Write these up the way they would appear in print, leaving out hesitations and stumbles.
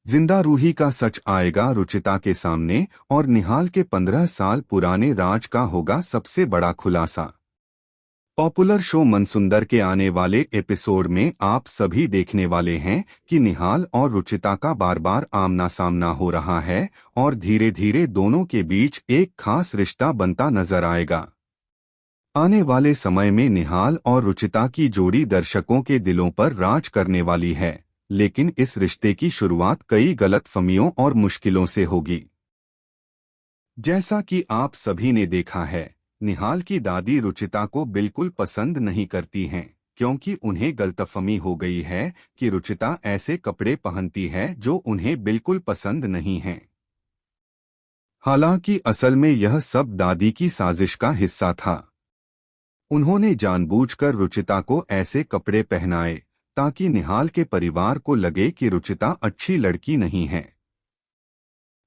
जिंदा रूही का सच आएगा रुचिता के सामने और निहाल के 15 साल पुराने राज का होगा सबसे बड़ा खुलासा। पॉपुलर शो मनसुंदर के आने वाले एपिसोड में आप सभी देखने वाले हैं कि निहाल और रुचिता का बार बार आमना सामना हो रहा है और धीरे धीरे दोनों के बीच एक खास रिश्ता बनता नजर आएगा। आने वाले समय में निहाल और रुचिता की जोड़ी दर्शकों के दिलों पर राज करने वाली है, लेकिन इस रिश्ते की शुरुआत कई गलतफहमियों और मुश्किलों से होगी। जैसा कि आप सभी ने देखा है, निहाल की दादी रुचिता को बिल्कुल पसंद नहीं करती हैं, क्योंकि उन्हें गलतफहमी हो गई है कि रुचिता ऐसे कपड़े पहनती है जो उन्हें बिल्कुल पसंद नहीं हैं। हालांकि असल में यह सब दादी की साजिश का हिस्सा था। उन्होंने जानबूझकर रुचिता को ऐसे कपड़े पहनाए ताकि निहाल के परिवार को लगे कि रुचिता अच्छी लड़की नहीं है।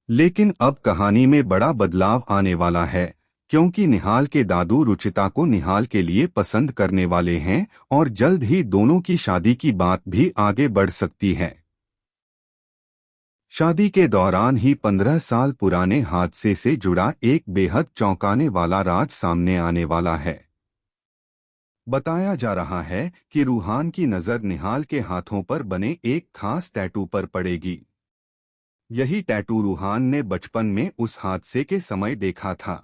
लेकिन अब कहानी में बड़ा बदलाव आने वाला है, क्योंकि निहाल के दादू रुचिता को निहाल के लिए पसंद करने वाले हैं और जल्द ही दोनों की शादी की बात भी आगे बढ़ सकती है। शादी के दौरान ही 15 साल पुराने हादसे से जुड़ा एक बेहद चौंकाने वाला राज सामने आने वाला है। बताया जा रहा है कि रूहान की नज़र निहाल के हाथों पर बने एक खास टैटू पर पड़ेगी। यही टैटू रूहान ने बचपन में उस हादसे के समय देखा था।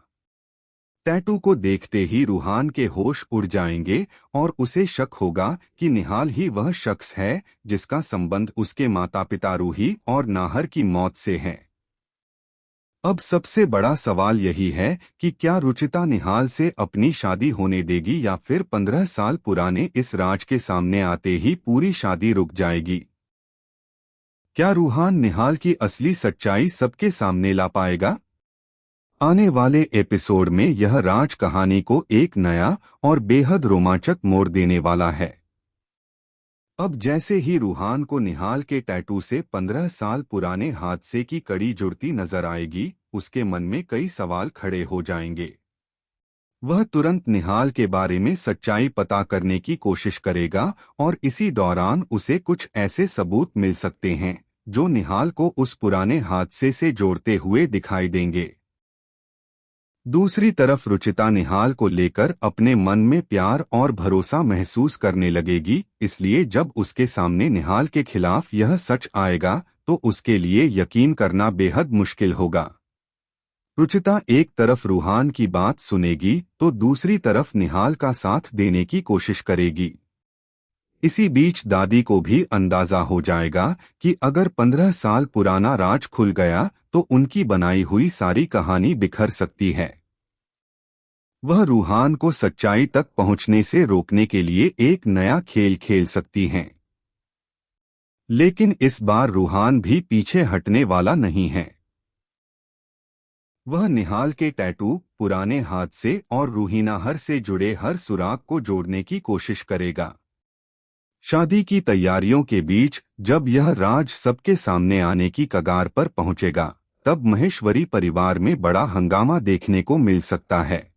टैटू को देखते ही रूहान के होश उड़ जाएंगे और उसे शक होगा कि निहाल ही वह शख्स है जिसका संबंध उसके माता पिता रूही और नाहर की मौत से है। अब सबसे बड़ा सवाल यही है कि क्या रुचिता निहाल से अपनी शादी होने देगी या फिर 15 साल पुराने इस राज के सामने आते ही पूरी शादी रुक जाएगी। क्या रूहान निहाल की असली सच्चाई सबके सामने ला पाएगा? आने वाले एपिसोड में यह राज कहानी को एक नया और बेहद रोमांचक मोड़ देने वाला है। अब जैसे ही रूहान को निहाल के टैटू से 15 साल पुराने हादसे की कड़ी जुड़ती नजर आएगी, उसके मन में कई सवाल खड़े हो जाएंगे। वह तुरंत निहाल के बारे में सच्चाई पता करने की कोशिश करेगा और इसी दौरान उसे कुछ ऐसे सबूत मिल सकते हैं जो निहाल को उस पुराने हादसे से जोड़ते हुए दिखाई देंगे। दूसरी तरफ रुचिता निहाल को लेकर अपने मन में प्यार और भरोसा महसूस करने लगेगी, इसलिए जब उसके सामने निहाल के खिलाफ यह सच आएगा तो उसके लिए यकीन करना बेहद मुश्किल होगा। रुचिता एक तरफ रूहान की बात सुनेगी तो दूसरी तरफ निहाल का साथ देने की कोशिश करेगी। इसी बीच दादी को भी अंदाजा हो जाएगा कि अगर 15 साल पुराना राज खुल गया तो उनकी बनाई हुई सारी कहानी बिखर सकती है। वह रूहान को सच्चाई तक पहुंचने से रोकने के लिए एक नया खेल खेल सकती हैं। लेकिन इस बार रूहान भी पीछे हटने वाला नहीं है। वह निहाल के टैटू, पुराने हादसे और रूही नाहर से जुड़े हर सुराग को जोड़ने की कोशिश करेगा। शादी की तैयारियों के बीच जब यह राज सबके सामने आने की कगार पर पहुंचेगा, तब महेश्वरी परिवार में बड़ा हंगामा देखने को मिल सकता है।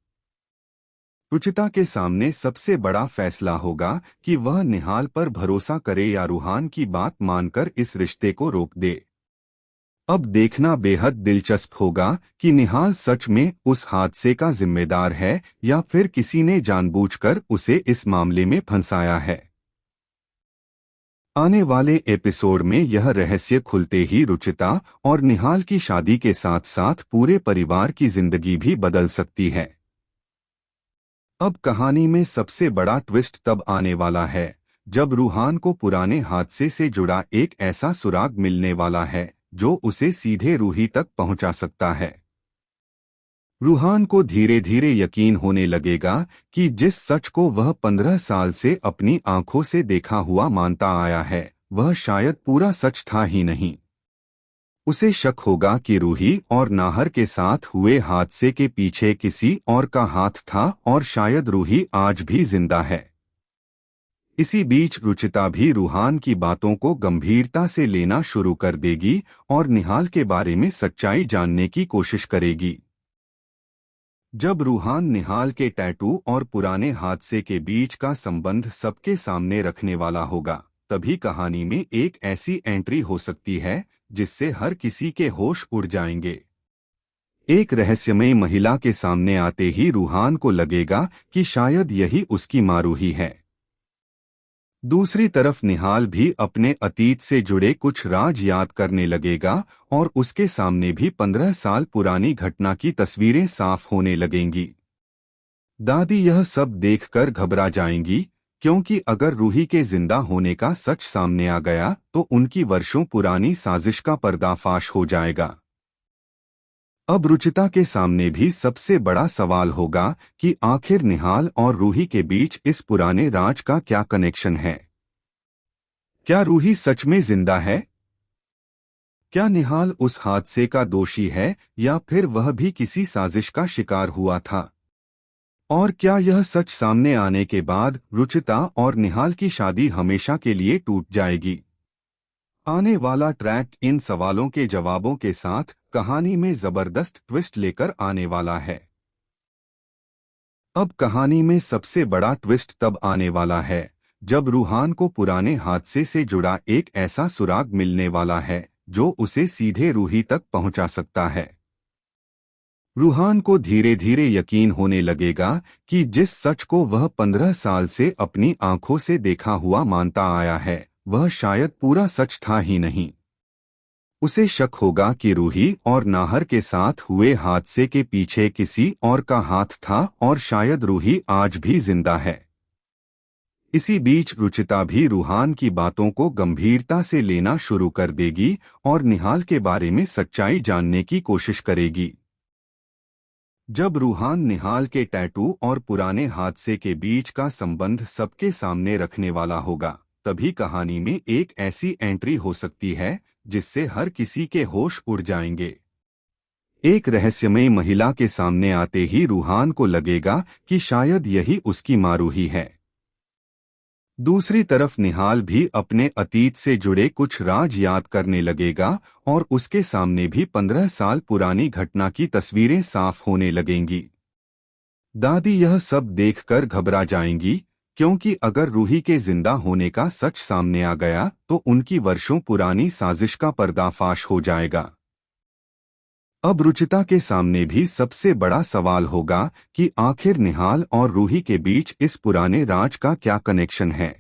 रुचिता के सामने सबसे बड़ा फैसला होगा कि वह निहाल पर भरोसा करे या रूहान की बात मानकर इस रिश्ते को रोक दे। अब देखना बेहद दिलचस्प होगा कि निहाल सच में उस हादसे का जिम्मेदार है या फिर किसी ने जानबूझकर उसे इस मामले में फंसाया है। आने वाले एपिसोड में यह रहस्य खुलते ही रुचिता और निहाल की शादी के साथ साथ पूरे परिवार की जिंदगी भी बदल सकती है। अब कहानी में सबसे बड़ा ट्विस्ट तब आने वाला है जब रूहान को पुराने हादसे से जुड़ा एक ऐसा सुराग मिलने वाला है जो उसे सीधे रूही तक पहुंचा सकता है। रूहान को धीरे धीरे यकीन होने लगेगा कि जिस सच को वह 15 साल से अपनी आंखों से देखा हुआ मानता आया है, वह शायद पूरा सच था ही नहीं। उसे शक होगा कि रूही और नाहर के साथ हुए हादसे के पीछे किसी और का हाथ था और शायद रूही आज भी जिंदा है। इसी बीच रुचिता भी रूहान की बातों को गंभीरता से लेना शुरू कर देगी और निहाल के बारे में सच्चाई जानने की कोशिश करेगी। जब रूहान निहाल के टैटू और पुराने हादसे के बीच का संबंध सबके सामने रखने वाला होगा, तभी कहानी में एक ऐसी एंट्री हो सकती है जिससे हर किसी के होश उड़ जाएंगे। एक रहस्यमयी महिला के सामने आते ही रूहान को लगेगा कि शायद यही उसकी माँ रूही है। दूसरी तरफ निहाल भी अपने अतीत से जुड़े कुछ राज याद करने लगेगा और उसके सामने भी 15 साल पुरानी घटना की तस्वीरें साफ होने लगेंगी। दादी यह सब देखकर घबरा जाएंगी, क्योंकि अगर रूही के जिंदा होने का सच सामने आ गया तो उनकी वर्षों पुरानी साजिश का पर्दाफाश हो जाएगा। अब रुचिता के सामने भी सबसे बड़ा सवाल होगा कि आखिर निहाल और रूही के बीच इस पुराने राज का क्या कनेक्शन है। क्या रूही सच में जिंदा है? क्या निहाल उस हादसे का दोषी है या फिर वह भी किसी साजिश का शिकार हुआ था? और क्या यह सच सामने आने के बाद रुचिता और निहाल की शादी हमेशा के लिए टूट जाएगी? आने वाला ट्रैक इन सवालों के जवाबों के साथ कहानी में जबरदस्त ट्विस्ट लेकर आने वाला है। अब कहानी में सबसे बड़ा ट्विस्ट तब आने वाला है जब रूहान को पुराने हादसे से जुड़ा एक ऐसा सुराग मिलने वाला है जो उसे सीधे रूही तक पहुंचा सकता है। रूहान को धीरे धीरे यकीन होने लगेगा कि जिस सच को वह 15 साल से अपनी आंखों से देखा हुआ मानता आया है वह शायद पूरा सच था ही नहीं। उसे शक होगा कि रूही और नाहर के साथ हुए हादसे के पीछे किसी और का हाथ था और शायद रूही आज भी जिंदा है। इसी बीच रुचिता भी रूहान की बातों को गंभीरता से लेना शुरू कर देगी और निहाल के बारे में सच्चाई जानने की कोशिश करेगी। जब रूहान निहाल के टैटू और पुराने हादसे के बीच का संबंध सबके सामने रखने वाला होगा, तभी कहानी में एक ऐसी एंट्री हो सकती है जिससे हर किसी के होश उड़ जाएंगे। एक रहस्यमयी महिला के सामने आते ही रूहान को लगेगा कि शायद यही उसकी माँ रूही है। दूसरी तरफ निहाल भी अपने अतीत से जुड़े कुछ राज याद करने लगेगा और उसके सामने भी 15 साल पुरानी घटना की तस्वीरें साफ होने लगेंगी। दादी यह सब देखकर घबरा जाएंगी, क्योंकि अगर रूही के जिंदा होने का सच सामने आ गया तो उनकी वर्षों पुरानी साजिश का पर्दाफाश हो जाएगा। अब रुचिता के सामने भी सबसे बड़ा सवाल होगा कि आखिर निहाल और रूही के बीच इस पुराने राज का क्या कनेक्शन है।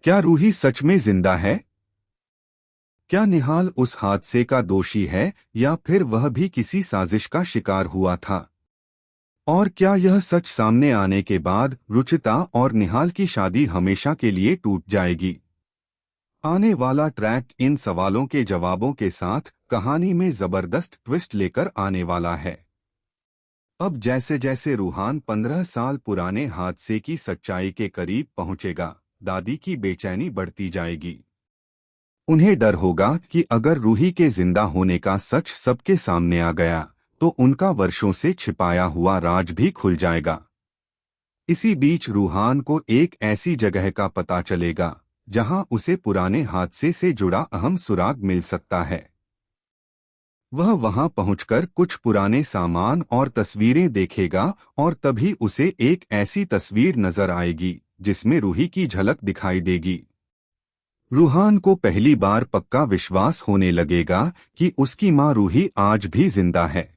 क्या रूही सच में जिंदा है? क्या निहाल उस हादसे का दोषी है या फिर वह भी किसी साजिश का शिकार हुआ था? और क्या यह सच सामने आने के बाद रुचिता और निहाल की शादी हमेशा के लिए टूट जाएगी? आने वाला ट्रैक इन सवालों के जवाबों के साथ कहानी में जबरदस्त ट्विस्ट लेकर आने वाला है। अब जैसे जैसे रूहान 15 साल पुराने हादसे की सच्चाई के करीब पहुंचेगा, दादी की बेचैनी बढ़ती जाएगी। उन्हें डर होगा कि अगर रूही के जिंदा होने का सच सबके सामने आ गया तो उनका वर्षों से छिपाया हुआ राज भी खुल जाएगा। इसी बीच रूहान को एक ऐसी जगह का पता चलेगा जहां उसे पुराने हादसे से जुड़ा अहम सुराग मिल सकता है। वह वहां पहुंचकर कुछ पुराने सामान और तस्वीरें देखेगा और तभी उसे एक ऐसी तस्वीर नजर आएगी जिसमें रूही की झलक दिखाई देगी। रूहान को पहली बार पक्का विश्वास होने लगेगा कि उसकी माँ रूही आज भी जिंदा है।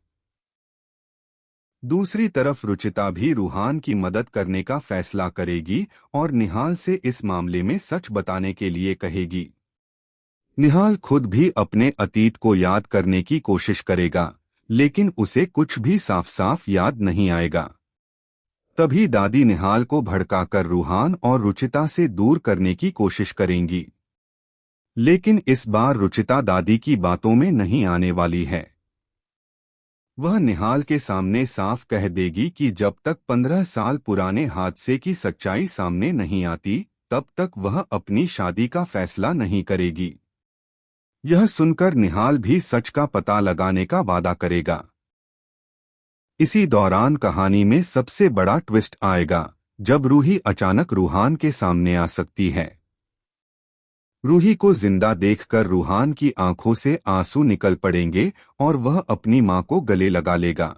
दूसरी तरफ रुचिता भी रूहान की मदद करने का फैसला करेगी और निहाल से इस मामले में सच बताने के लिए कहेगी। निहाल खुद भी अपने अतीत को याद करने की कोशिश करेगा, लेकिन उसे कुछ भी साफ साफ याद नहीं आएगा। तभी दादी निहाल को भड़काकर रूहान और रुचिता से दूर करने की कोशिश करेंगी। लेकिन इस बार रुचिता दादी की बातों में नहीं आने वाली है। वह निहाल के सामने साफ कह देगी कि जब तक 15 साल पुराने हादसे की सच्चाई सामने नहीं आती, तब तक वह अपनी शादी का फैसला नहीं करेगी। यह सुनकर निहाल भी सच का पता लगाने का वादा करेगा। इसी दौरान कहानी में सबसे बड़ा ट्विस्ट आएगा जब रूही अचानक रूहान के सामने आ सकती है। रूही को जिंदा देखकर रूहान की आंखों से आंसू निकल पड़ेंगे और वह अपनी मां को गले लगा लेगा।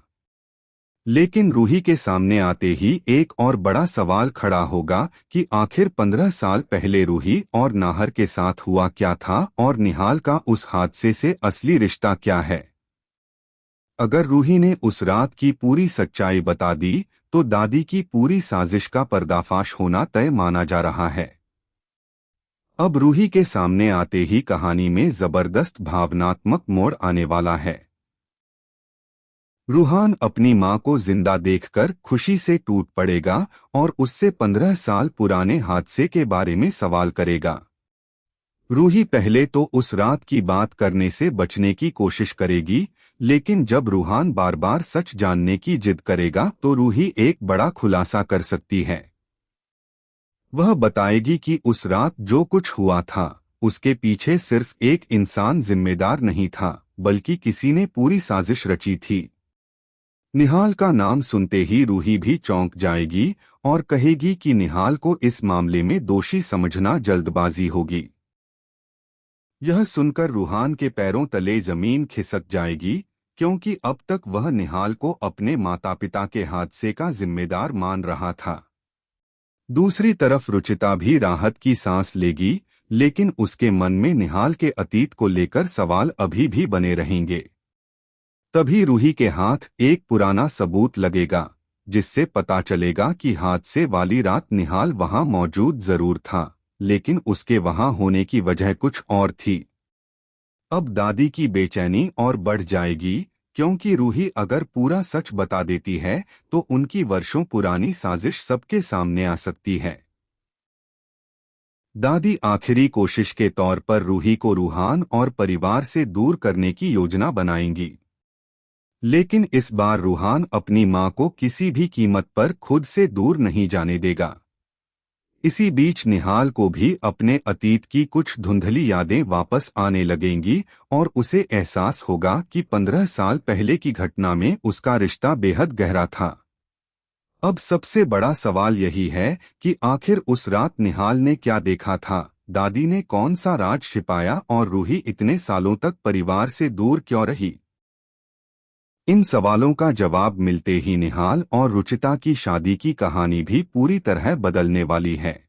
लेकिन रूही के सामने आते ही एक और बड़ा सवाल खड़ा होगा कि आखिर 15 साल पहले रूही और नाहर के साथ हुआ क्या था और निहाल का उस हादसे से असली रिश्ता क्या है। अगर रूही ने उस रात की पूरी सच्चाई बता दी तो दादी की पूरी साजिश का पर्दाफाश होना तय माना जा रहा है। अब रूही के सामने आते ही कहानी में जबरदस्त भावनात्मक मोड़ आने वाला है। रूहान अपनी मां को जिंदा देखकर खुशी से टूट पड़ेगा और उससे 15 साल पुराने हादसे के बारे में सवाल करेगा। रूही पहले तो उस रात की बात करने से बचने की कोशिश करेगी, लेकिन जब रूहान बार बार सच जानने की जिद करेगा तो रूही एक बड़ा खुलासा कर सकती है। वह बताएगी कि उस रात जो कुछ हुआ था उसके पीछे सिर्फ एक इंसान जिम्मेदार नहीं था, बल्कि किसी ने पूरी साजिश रची थी। निहाल का नाम सुनते ही रूही भी चौंक जाएगी और कहेगी कि निहाल को इस मामले में दोषी समझना जल्दबाजी होगी। यह सुनकर रूहान के पैरों तले जमीन खिसक जाएगी, क्योंकि अब तक वह निहाल को अपने माता पिता के हादसे का जिम्मेदार मान रहा था। दूसरी तरफ रुचिता भी राहत की सांस लेगी, लेकिन उसके मन में निहाल के अतीत को लेकर सवाल अभी भी बने रहेंगे। तभी रूही के हाथ एक पुराना सबूत लगेगा, जिससे पता चलेगा कि हादसे वाली रात निहाल वहां मौजूद जरूर था, लेकिन उसके वहां होने की वजह कुछ और थी। अब दादी की बेचैनी और बढ़ जाएगी, क्योंकि रूही अगर पूरा सच बता देती है तो उनकी वर्षों पुरानी साजिश सबके सामने आ सकती है। दादी आखिरी कोशिश के तौर पर रूही को रूहान और परिवार से दूर करने की योजना बनाएंगी। लेकिन इस बार रूहान अपनी मां को किसी भी कीमत पर खुद से दूर नहीं जाने देगा। इसी बीच निहाल को भी अपने अतीत की कुछ धुंधली यादें वापस आने लगेंगी और उसे एहसास होगा कि 15 साल पहले की घटना में उसका रिश्ता बेहद गहरा था। अब सबसे बड़ा सवाल यही है कि आखिर उस रात निहाल ने क्या देखा था, दादी ने कौन सा राज छिपाया और रूही इतने सालों तक परिवार से दूर क्यों रही। इन सवालों का जवाब मिलते ही निहाल और रुचिता की शादी की कहानी भी पूरी तरह बदलने वाली है।